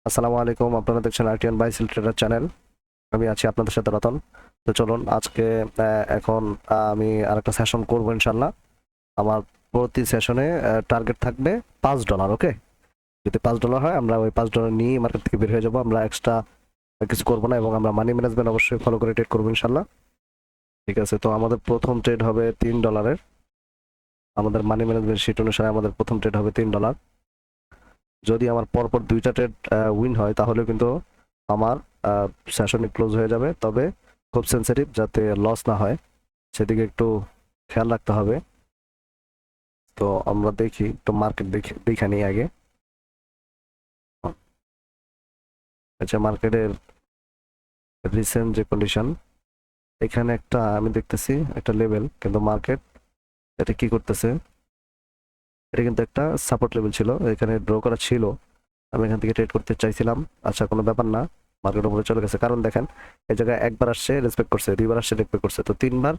আসসালামু আলাইকুম, আপনারা দেখছেন RTN buy sell trader channel. আমি আছি আপনাদের সাথে রতন। তো চলুন আজকে এখন আমি আরেকটা সেশন করবো ইনশাল্লাহ। আমার প্রতি সেশনে টার্গেট থাকবে $5। ওকে, যদি $5 হয় আমরা ওই $5 নিয়ে মার্কেট থেকে বের হয়ে যাবো। আমরা এক্সট্রা কিছু করবো না এবং আমরা মানি ম্যানেজমেন্ট অবশ্যই ফলো করে ট্রেড করবো ইনশাল্লাহ। ঠিক আছে, তো আমাদের প্রথম ট্রেড হবে $3। আমাদের মানি ম্যানেজমেন্ট শিট অনুসারে আমাদের প্রথম ট্রেড হবে $3। যদি আমার পরপর দুইটা ট্রেড উইন হয় তাহলে কিন্তু আমার সেশনে ক্লোজ হয়ে যাবে। তবে খুব সেন্সিটিভ যাতে লস না হয় সেদিকে একটু খেয়াল রাখতে হবে। তো আমরা দেখি একটু মার্কেট দেখে নিই আগে। আচ্ছা, মার্কেটের রিসেন্ট যে কন্ডিশন, এখানে একটা আমি দেখতেছি একটা লেভেল, কিন্তু মার্কেট এটা কি করতেছে, এটা কিন্তু একটা সাপোর্ট লেভেল ছিল, এখানে ড্র করা ছিল। আমি এখান থেকে ট্রেড করতে চাইছিলাম। আচ্ছা, কোনো ব্যাপার না, মার্কেট উপরে চলে গেছে। কারণ দেখেন, এই জায়গায় একবার আসছে রেসপেক্ট করছে, দুইবার আসছে রেসপেক্ট করছে, তো তিনবার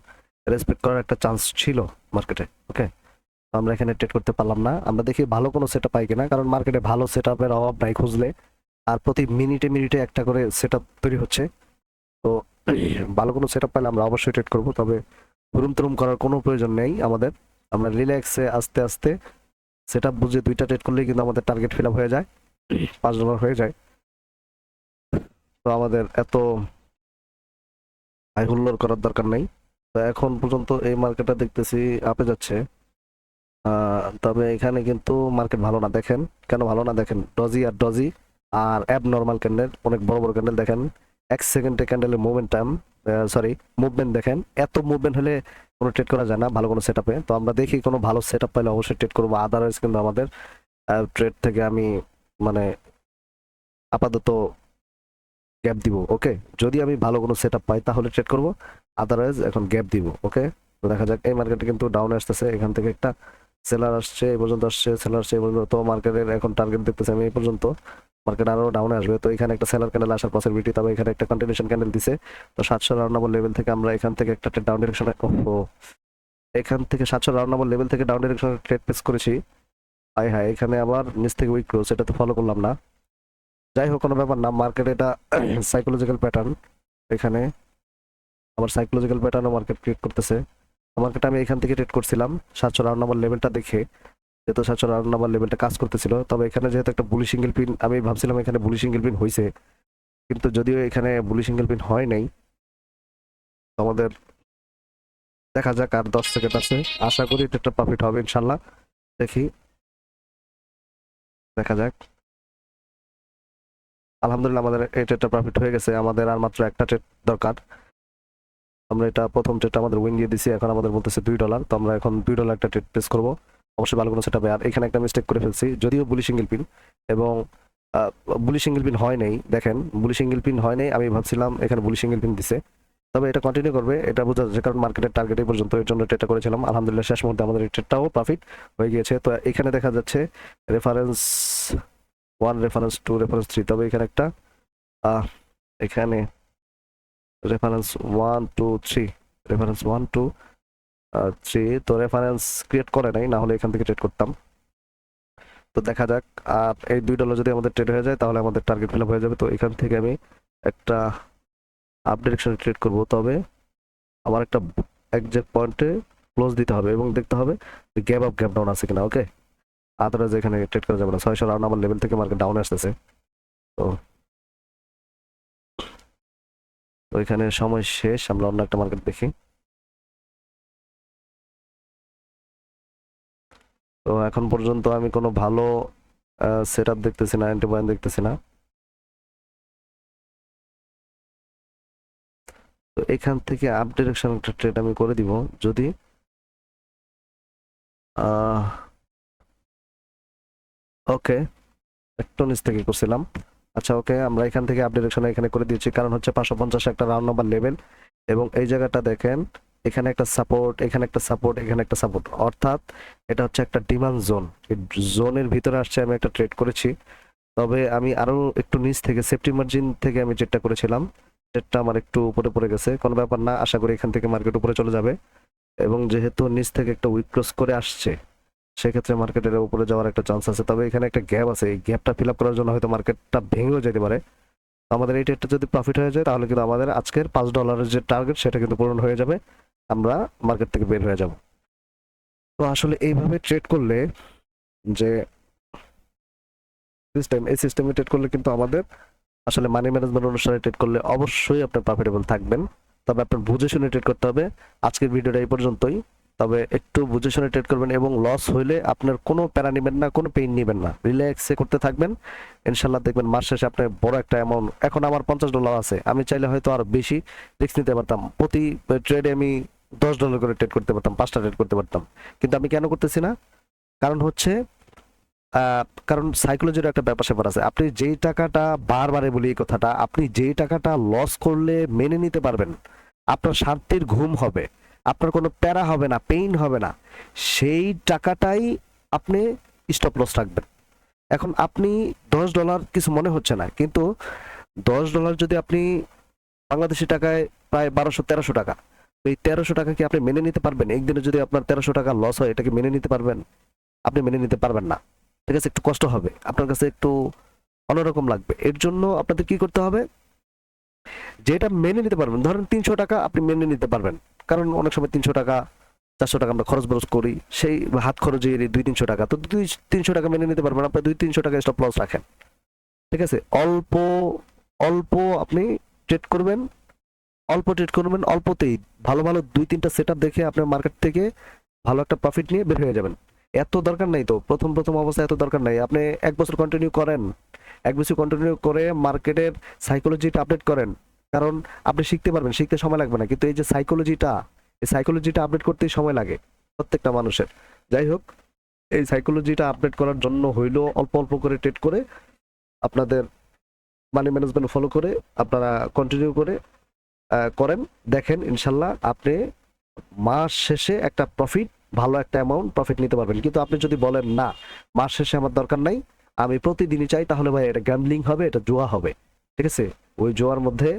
রেসপেক্ট করার একটা চান্স ছিল মার্কেটে। ওকে, আমরা এখানে ট্রেড করতে পারলাম না। আমরা দেখি ভালো কোনো সেটআপ পাই কিনা, কারণ মার্কেটে ভালো সেটআপের অভাব নাই খুঁজলে। আর প্রতি মিনিটে মিনিটে একটা করে সেটআপ তৈরি হচ্ছে। তো ভালো কোনো সেটআপ পাইলে আমরা অবশ্যই ট্রেড করব। তবে হুড়ুম তুরুম করার কোনো প্রয়োজন নেই আমাদের। আমরা রিল্যাক্সে আস্তে আস্তে সেটআপ বুঝে দুইটা ট্রেড করলেই কিন্তু আমাদের টার্গেট ফিল আপ হয়ে যায়, $5 হয়ে যায়। তো আমাদের এত হাই হুল্লোড় করার দরকার নেই। তো এখন পর্যন্ত এই মার্কেটটা দেখতেছি আপে যাচ্ছে। তবে এখানে কিন্তু মার্কেট ভালো না। দেখেন কেন ভালো না, দেখেন ডজি আর ডজি আর অ্যাব নর্মাল ক্যান্ডেল, অনেক বড় বড় ক্যান্ডেল। দেখেন 1 সেকেন্ডে ক্যান্ডেলের মুভমেন্টাম, সরি মুভমেন্ট দেখেন, এত মুভমেন্ট হলে কোনো ট্রেড করা যায় না ভালো কোনো সেটআপে। তো আমরা দেখি কোনো ভালো সেটআপ পাইলে অবশ্যই ট্রেড করবো, আদারওয়াইজ কিন্তু আমাদের ট্রেড থেকে আমি মানে আপাতত গ্যাপ দিব। ওকে, যদি আমি ভালো কোনো সেটআপ পাই তাহলে ট্রেড করব, আদারওয়াইজ এখন গ্যাপ দিব। ওকে, তো দেখা যাক। এই মার্কেটে কিন্তু ডাউনে আসতেছে, এখান থেকে একটা সেলার আসছে, এই পর্যন্ত আসছে, সেলার আসছে এই পর্যন্ত। তো মার্কেটের এখন টার্গেট দেখতেছি আমি এই পর্যন্ত, মার্কেট আরো ডাউনে আসবে। তো এখানে একটা সেলার ক্যান্ডেল আসার পসিবিলিটি, তবে এখানে একটা কন্টিনিউশন ক্যান্ডেল দিছে। তো 700 লেভেল থেকে আমরা এখান থেকে একটা ডাউন ডিরেকশনে, এখান থেকে 700 লেভেল থেকে ডাউন ডিরেকশনে ট্রেড প্লেস করেছি। হাই হাই, এখানে আবার নিচ থেকে উইক ক্লোজ, এটা তো ফলো করলাম না। যাই হোক, কোনো ব্যাপার না, মার্কেট এটা সাইকোলজিক্যাল প্যাটার্ন। এখানে আমার সাইকোলজিক্যাল প্যাটার্নও মার্কেট ক্রিয়েট করতেছে। মার্কেট আমি এখান থেকে ট্রেড করছিলাম 700 লেভেলটা দেখে, যেহেতু 700 লেভেলটা কাজ করতেছিল। তবে এখানে যেহেতু একটা বুলি সিঙ্গেল পিন, আমি ভাবছিলাম এখানে বুলি সিঙ্গেল পিন হয়েছে, কিন্তু যদিও এখানে বুলি সিঙ্গেল পিন হয় নাই। তো আমাদের দেখা যাক, আর 10 সেকেন্ড আছে, আশা করি একটা প্রফিট হবে ইনশাল্লাহ। দেখি, দেখা যাক। আলহামদুলিল্লাহ আমাদের এই ট্রেডটা প্রফিট হয়ে গেছে। আমাদের আর মাত্র একটা ট্রেড দরকার। আমরা এটা প্রথম ট্রেডটা আমাদের উইন দিয়ে দিছি, এখন আমাদের বলতেছে $2। তো আমরা এখন $2 একটা ট্রেড প্লেস করবো, অবশ্যই ভালো কোনো সেট হবে। আর এখানে একটা মিস্টেক করে ফেলছি, যদিও বুলি সিঙ্গেল পিন এবং বুলি সিঙ্গেল পিন হয় নাই। দেখেন, বুলি সিঙ্গেল পিন হয় নাই, আমি ভাবছিলাম এখানে বুলি সিঙ্গেল পিন দিছে। তবে এটা কন্টিনিউ করবে, এটা বোঝা যাচ্ছে, কারণ মার্কেটের টার্গেট এই পর্যন্ত, এর জন্য ট্রেডটা করেছিলাম। আলহামদুলিল্লাহ শেষ মুহূর্তে আমাদের এই ট্রেডটাও প্রফিট হয়ে গিয়েছে। তো এখানে দেখা যাচ্ছে রেফারেন্স 1, রেফারেন্স 2, রেফারেন্স 3। তবে এখানে একটা এখানে রেফারেন্স 1 2 3, রেফারেন্স 1 2 3, তো রেফারেন্স ক্রিয়েট করে নাই, না হলে এখান থেকে ট্রেড করতাম। তো দেখা যাক, আর এই $2 যদি আমাদের ট্রেড হয়ে যায় তাহলে আমাদের টার্গেট ফিল আপ হয়ে যাবে। তো এখান থেকে আমি একটা আপ ডিরেকশনে ট্রেড করব। তবে আমার একটা একজ্যাক্ট পয়েন্টে ক্লোজ দিতে হবে এবং দেখতে হবে গ্যাপ আপ গ্যাপ ডাউন আছে কিনা। ওকে, আদারওয়াইজ এখানে ট্রেড করা যাবে না। 600 রাউন্ড আমার লেভেল থেকে মার্কেট ডাউন আসতেছে। তো তো এখানে সময় শেষ, আমরা অন্য একটা মার্কেট দেখি। তো এখন পর্যন্ত আমি কোনো ভালো সেট আপ দেখতেছি না, এন্ট্রি পয়েন্ট দেখতেছি না। তো এখান থেকে আপ ডিরেকশন একটা ট্রেড আমি করে দিব, যদি ওকে, একটু নিচ থেকে করছিলাম। আচ্ছা ওকে, আমরা এখান থেকে আপ ডিরেকশন এখানে করে দিয়েছি, কারণ হচ্ছে 550 একটা রাউন্ড নাম্বার লেভেল। এবং এই জায়গাটা দেখেন, এখানে একটা সাপোর্ট, এখানে একটা সাপোর্ট, এখানে একটা সাপোর্ট, অর্থাৎ এটা হচ্ছে একটা ডিমান্ড জোন। এই জোনের ভিতরে আসছে আমি একটা ট্রেড করেছি। তবে আমি আরো একটু নিচ থেকে সেফটি মার্জিন থেকে আমি যেটা করেছিলাম, সেটা আমার একটু উপরে পড়ে গেছে। কোনো ব্যাপার না, আশা করি এখান থেকে মার্কেট উপরে চলে যাবে। এবং যেহেতু নিচ থেকে একটা উইক ক্রস করে আসছে, সেক্ষেত্রে মার্কেটের উপরে যাওয়ার একটা চান্স আছে। তবে এখানে একটা গ্যাপ আছে, এই গ্যাপটা ফিল আপ করার জন্য হয়তো মার্কেটটা ভেঙেও যেতে পারে। আমাদের এই ট্রেডটা যদি প্রফিট হয়ে যায় তাহলে কিন্তু আমাদের আজকের $5 যে টার্গেট সেটা কিন্তু পূরণ হয়ে যাবে, আমরা মার্কেট থেকে বের হয়ে যাব। তো আসলে এইভাবে ট্রেড করলে যে এই সিস্টেমে ট্রেড করলে কিন্তু আমাদের আসলে মানি ম্যানেজমেন্ট অনুসারে ট্রেড করলে অবশ্যই আপনার প্রফিটেবল থাকবেন। তবে আপনার বুঝে শুনে ট্রেড করতে হবে। আজকের ভিডিওটা এই পর্যন্তই। তবে একটু বুঝে শুনে ট্রেড করবেন এবং লস হইলে আপনার কোনো প্যারা নেবেন না, কোনো পেইন নেবেন না, রিল্যাক্সে করতে থাকবেন। ইনশাল্লাহ দেখবেন মাস শেষে আপনার বড় একটা অ্যামাউন্ট, এখন আমার $50 আছে, আমি চাইলে হয়তো আরো বেশি রিস্ক নিতে পারতাম। প্রতি ট্রেডে আমি $10 করে ট্রেড করতে পারতাম, 5টা ট্রেড করতে পারতাম। কিন্তু আমি কেন করতেছি না? কারণ হচ্ছে কারণ সাইকোলজির একটা ব্যাপার স্যাপার আছে। আপনি যেই টাকাটা, বারবারে বলি এই কথাটা, আপনি যেই টাকাটা লস করলে মেনে নিতে পারবেন, আপনার শান্তির ঘুম হবে, আপনার কোনো প্যারা হবে না, পেইন হবে না, সেই টাকাটাই আপনি স্টপ লস রাখবেন। এখন আপনি $10 কিছু মনে হচ্ছে না, কিন্তু $10 যদি আপনি বাংলাদেশি টাকায় প্রায় 1200-1300 টাকা, তো এই 1300 টাকা কি আপনি মেনে নিতে পারবেন? একদিনে যদি আপনার 1300 টাকা লস হয়, এটাকে মেনে নিতে পারবেন? আপনি মেনে নিতে পারবেন না। ঠিক আছে, একটু কষ্ট হবে, আপনার কাছে একটু অন্যরকম লাগবে। এর জন্য আপনাদের কি করতে হবে? যেটা মেনে নিতে পারবেন, ধরেন 300 টাকা আপনি মেনে নিতে পারবেন, কারণ অনেক সময় 300 টাকা 400 টাকা আমরা খরচ বরচ করি, সেই হাত খরচে 200-300 টাকা, তো 200-300 টাকা মেনে নিতে পারবেন, আপনি 200-300 টাকা স্টপ লস রাখেন। ঠিক আছে, অল্প অল্প আপনি ট্রেড করবেন, অল্পতেই ভালো ভালো 2-3টা সেট আপ দেখে আপনার মার্কেট থেকে ভালো একটা প্রফিট নিয়ে বের হয়ে যাবেন। এত দরকার নাই তো, প্রথম প্রথম অবস্থায় এত দরকার নাই। আপনি 1 বছর কন্টিনিউ করেন, 1 বছর কন্টিনিউ করে মার্কেটের সাইকোলজিটা আপডেট করেন, কারণ আপনি শিখতে পারবেন, শিখতে সময় লাগবে না, কিন্তু এই যে সাইকোলজিটা, এই সাইকোলজিটা আপডেট করতেই সময় লাগে প্রত্যেকটা মানুষের। যাই হোক, এই সাইকোলজিটা আপডেট করার জন্য হইলো অল্প অল্প করে ট্রেড করে আপনাদের মানি ম্যানেজমেন্ট ফলো করে আপনারা কন্টিনিউ করে করেন, দেখেন ইনশাল্লাহ আপনি মাস শেষে একটা প্রফিট, ভালো একটা অ্যামাউন্ট প্রফিট নিতে পারবেন। কিন্তু আপনি যদি বলেন না, মাস শেষে আমার দরকার নাই, আমি প্রতিদিনই চাই, তাহলে ভাই এটা গ্যাম্বলিং হবে, এটা জুয়া হবে। ঠিক আছে, ওই জুয়ার মধ্যে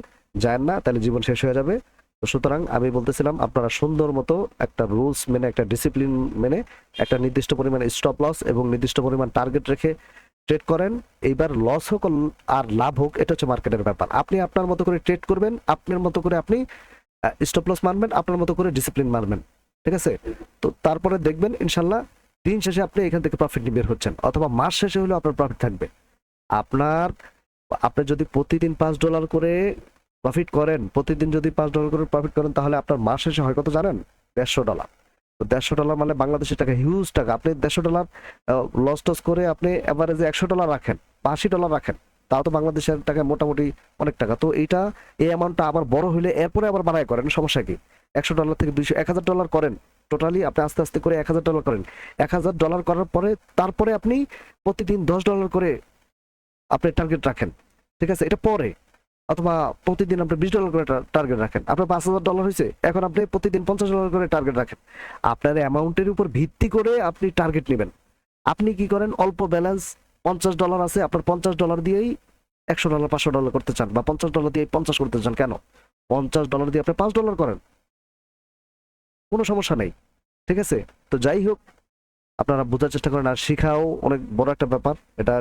যায় না, তাহলে জীবন শেষ হয়ে যাবে। তো সুতরাং আমি বলতেছিলাম আপনারা সুন্দর মতো একটা রুলস মেনে, একটা ডিসিপ্লিন মেনে, একটা নির্দিষ্ট পরিমাণ স্টপ লস এবং নির্দিষ্ট পরিমাণ টার্গেট রেখে ট্রেড করেন। এইবার লস হোক আর লাভ হোক, এটা হচ্ছে মার্কেটের ব্যাপার। আপনি আপনার মতো করে ট্রেড করবেন, আপনার মতো করে আপনি স্টপ লস মানবেন, আপনার মতো করে ডিসিপ্লিন মানবেন। ঠিক আছে, তো তারপরে দেখবেন ইনশাল্লাহ দিন শেষে আপনি এখান থেকে প্রফিট নিয়ে বের হচ্ছেন, অথবা মাস শেষে হলেও আপনার প্রফিট থাকবে। আপনার আপনি যদি প্রতিদিন $5 করে প্রফিট করেন, প্রতিদিন যদি $5 করে প্রফিট করেন, তাহলে আপনার মাস শেষে হয় কত জানেন? $150। তো $150 মানে বাংলাদেশের টাকা হিউজ টাকা। আপনি $150 লস টস করে আপনি এভারেজে $100 রাখেন বা $80 রাখেন, তাও তো বাংলাদেশের টাকায় মোটামুটি অনেক টাকা। তো এইটা, এই অ্যামাউন্টটা আবার বড় হইলে এরপরে আবার বাড়ায় করেন, সমস্যা কি? $100 থেকে 200, $1000 করেন, টোটালি আপনি আস্তে আস্তে করে $1000 করেন। $1000 করার পরে তারপরে আপনি প্রতিদিন $10 করে আপনি টার্গেট রাখেন। ঠিক আছে, এটা পরে, অথবা প্রতিদিন আপনি $20 করে টার্গেট রাখেন। আপনার $5000 হয়েছে, এখন আপনি প্রতিদিন $50 করে টার্গেট রাখেন। আপনার অ্যামাউন্টের উপর ভিত্তি করে আপনি টার্গেট নেবেন। আপনি কি করেন, অল্প ব্যালেন্স $50 আছে, আপনার $50 দিয়েই $100 $500 করতে চান, বা $50 দিয়ে 50 করতে চান, কেন? $50 দিয়ে আপনি $5 করেন, কোনো সমস্যা নেই। ঠিক আছে, তো যাই হোক, আপনারা বোঝার চেষ্টা করেন। আর শিখাও অনেক বড় একটা ব্যাপার, এটা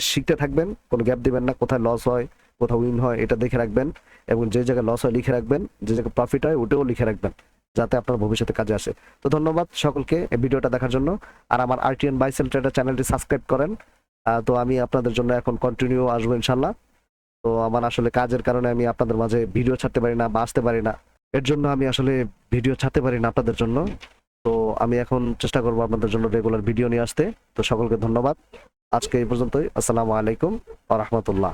শিখতে থাকবেন, কোনো গ্যাপ দিবেন না। কোথায় লস হয়, কোথাও উইন হয়, এটা দেখে রাখবেন, এবং যে জায়গায় লস হয় লিখে রাখবেন, যে জায়গায় প্রফিট হয় ওটাও লিখে রাখবেন, যাতে আপনার ভবিষ্যতে কাজে আসে। তো ধন্যবাদ সকলকে এই ভিডিওটা দেখার জন্য। আর আমার RTN বাই সেল ট্রেডার চ্যানেলটি সাবস্ক্রাইব করেন। তো আমি আপনাদের জন্য এখন কন্টিনিউ আসবো ইনশাল্লাহ। তো আমার আসলে কাজের কারণে আমি আপনাদের মাঝে ভিডিও ছাড়তে পারি না বা আসতে পারি না, এর জন্য আমি আসলে ভিডিও ছাড়তে পারি না আপনাদের জন্য। তো আমি এখন চেষ্টা করবো আপনাদের জন্য রেগুলার ভিডিও নিয়ে আসতে। তো সকলকে ধন্যবাদ, আজকে এই পর্যন্তই। আসসালামু আলাইকুম ওয়া রাহমাতুল্লাহ।